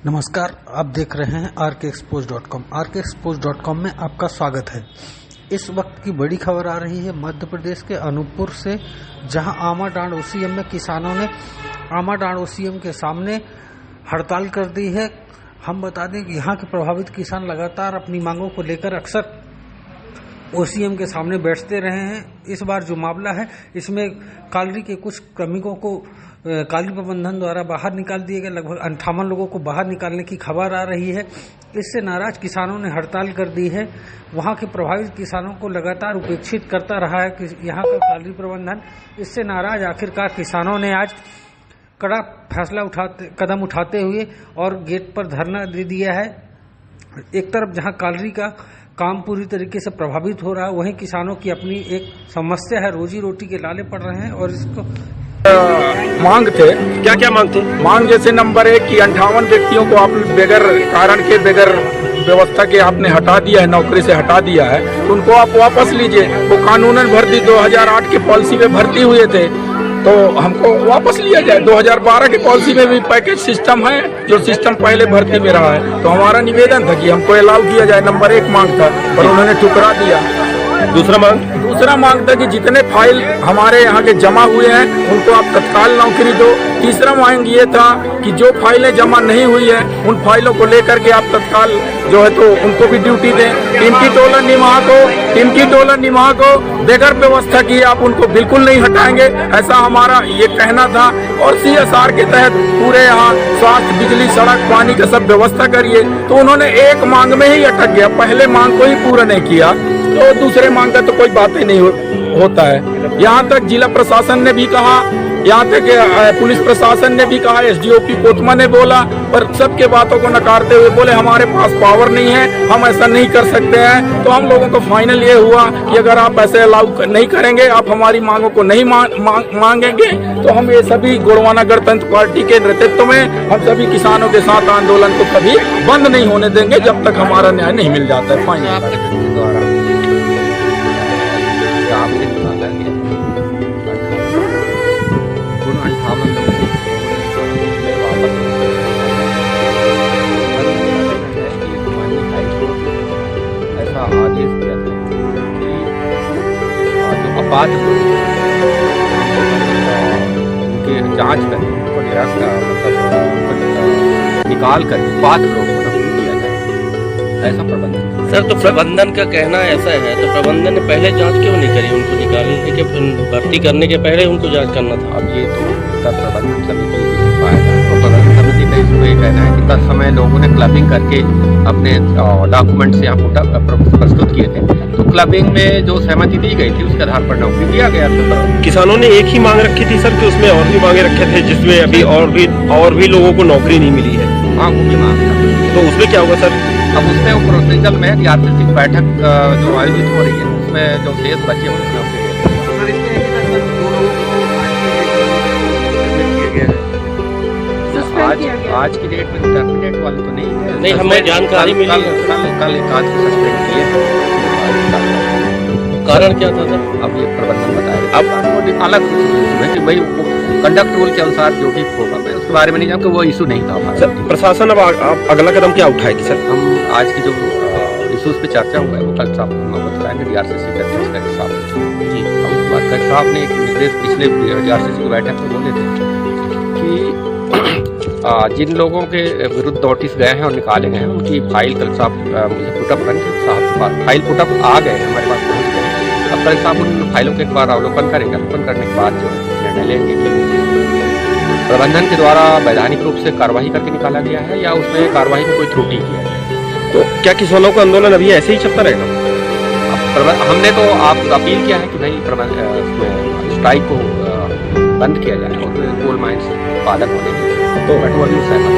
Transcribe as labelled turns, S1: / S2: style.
S1: नमस्कार, आप देख रहे हैं RKExposed.com। RKExposed.com में आपका स्वागत है। इस वक्त की बड़ी खबर आ रही है मध्य प्रदेश के अनूपपुर से, जहां आमाडांड OCM में किसानों ने आमाडांड OCM के सामने हड़ताल कर दी है। हम बता दें कि यहाँ के प्रभावित किसान लगातार अपनी मांगों को लेकर अक्सर OCM के सामने बैठते रहे हैं। इस बार जो मामला है, इसमें कालरी के कुछ श्रमिकों को कालरी प्रबंधन द्वारा बाहर निकाल दिए गए। लगभग 58 लोगों को बाहर निकालने की खबर आ रही है। इससे नाराज किसानों ने हड़ताल कर दी है। वहां के प्रभावित किसानों को लगातार उपेक्षित करता रहा है कि यहाँ का कालरी प्रबंधन। इससे नाराज आखिरकार किसानों ने आज कड़ा कदम उठाते हुए और गेट पर धरना दे दिया है। एक तरफ जहाँ कालरी का काम पूरी तरीके से प्रभावित हो रहा है, वहीं किसानों की अपनी एक समस्या है, रोजी रोटी के लाले पड़ रहे हैं। और इसको
S2: मांग थे,
S3: क्या क्या मांग थे?
S2: मांग जैसे नंबर 1 की 58 व्यक्तियों को आपने बेगर कारण के, बेगर व्यवस्था के आपने हटा दिया है, नौकरी से हटा दिया है, तो उनको आप वापस लीजिए। वो कानूनन भर्ती 2008 की पॉलिसी में भर्ती हुए थे, तो हमको वापस लिया जाए। 2012 की पॉलिसी में भी पैकेज सिस्टम है, जो सिस्टम पहले भर्ती में रहा है। तो हमारा निवेदन था कि हमको अलाउ किया जाए, नंबर 1 मांग था, पर उन्होंने ठुकरा दिया। दूसरा मांग था कि जितने फाइल हमारे यहाँ के जमा हुए हैं उनको आप तत्काल नौकरी दो। तीसरा मांग ये था कि जो फाइलें जमा नहीं हुई है उन फाइलों को लेकर के आप तत्काल जो है तो उनको भी ड्यूटी दें। टिमकी टोलर निमाह को बेगर व्यवस्था की आप उनको बिल्कुल नहीं हटाएंगे, ऐसा हमारा ये कहना था। और CSR के तहत पूरे यहाँ स्वास्थ्य, बिजली, सड़क, पानी का सब व्यवस्था करिए। तो उन्होंने एक मांग में ही अटक गया, पहले मांग को ही पूरा नहीं किया, तो दूसरे मांग का तो कोई बात ही नहीं होता है। यहाँ तक जिला प्रशासन ने भी कहा, यहाँ तक पुलिस प्रशासन ने भी कहा, SDOP कोतमा ने बोला, पर सबके बातों को नकारते हुए बोले हमारे पास पावर नहीं है, हम ऐसा नहीं कर सकते हैं। तो हम लोगों को फाइनल ये हुआ कि अगर आप ऐसे अलाउ नहीं करेंगे, आप हमारी मांगों को नहीं मांगेंगे, तो हम ये सभी गोड़वाना गणतंत्र पार्टी के नेतृत्व में हम सभी किसानों के साथ आंदोलन को कभी बंद नहीं होने देंगे जब तक हमारा न्याय नहीं मिल जाता है। फाइनल
S4: ऐसा आदेश दिया था कि जो अपात्र लोग उनकी जांच करें और निकाल कर पात्र लोगों को किया जाए, ऐसा प्रबंधन।
S3: सर, तो प्रबंधन का कहना ऐसा है, तो प्रबंधन ने पहले जांच क्यों नहीं करी? उनको निकालने के भर्ती करने के पहले उनको जांच करना था।
S4: अब ये तो प्रबंधन समिति प्रबंधन समिति का इसमें ये कहना है कि तब समय लोगों ने क्लबिंग करके अपने डॉक्यूमेंट से यहाँ प्रस्तुत किए थे, तो क्लबिंग में जो सहमति दी गई थी उसके आधार पर नौकरी दिया गया था।
S3: किसानों ने एक ही मांग रखी थी सर, कि उसमें और भी मांगे रखे थे, जिसमें अभी और भी लोगों को नौकरी नहीं मिली है।
S4: हाँ, वो भी मांग था।
S3: तो उसमें क्या होगा सर?
S4: अब उसमें वो प्रोसीजर में RCC बैठक जो आयोजित हो रही है, उसमें जो शेष बचे हैं उसमें आज की डेट में टर्मिनेट वाले तो नहीं,
S3: हमें जानकारी मिली।
S4: कल एक आध को सस्पेंड किए।
S3: कारण क्या था सर?
S4: अब ये प्रबंधन बताएगा। अब अलग कि भाई कंडक्ट रूल के अनुसार जो भी होगा, मैं उसके बारे में नहीं जानता, वो इशू नहीं था
S3: सर। प्रशासन अब अगला कदम क्या उठाएगी सर?
S4: हम आज की जो इशूज पे चर्चा हुआ है वो कल साहब हम बताएंगे। DRCC के अध्यक्ष साहब जी, हम कलेक्टर साहब ने एक निर्देश पिछले DRCC की बैठक में बोले थे कि जिन लोगों के विरुद्ध नोटिस गए हैं और निकाले गए हैं उनकी फाइल कल साहब मुझे पुटअप साहब के पास फाइल पुटअप आ गए हैं, हमारे पास पहुँच गए। अब कल साहब उन फाइलों के एक बार अवलोकन करेंगे। अवलोकन करने के बाद जो निर्णय लेंगे कि प्रबंधन के द्वारा वैधानिक रूप से कार्रवाई करके निकाला गया है या उसमें कार्रवाई में कोई त्रुटि किया है।
S3: तो क्या किसानों का आंदोलन अभी ऐसे ही चलता रहेगा?
S4: हमने तो आप अपील किया है कि भाई स्ट्राइक को बंद किया जाए और कोल माइंस उत्पादक होने के, तो सहमत।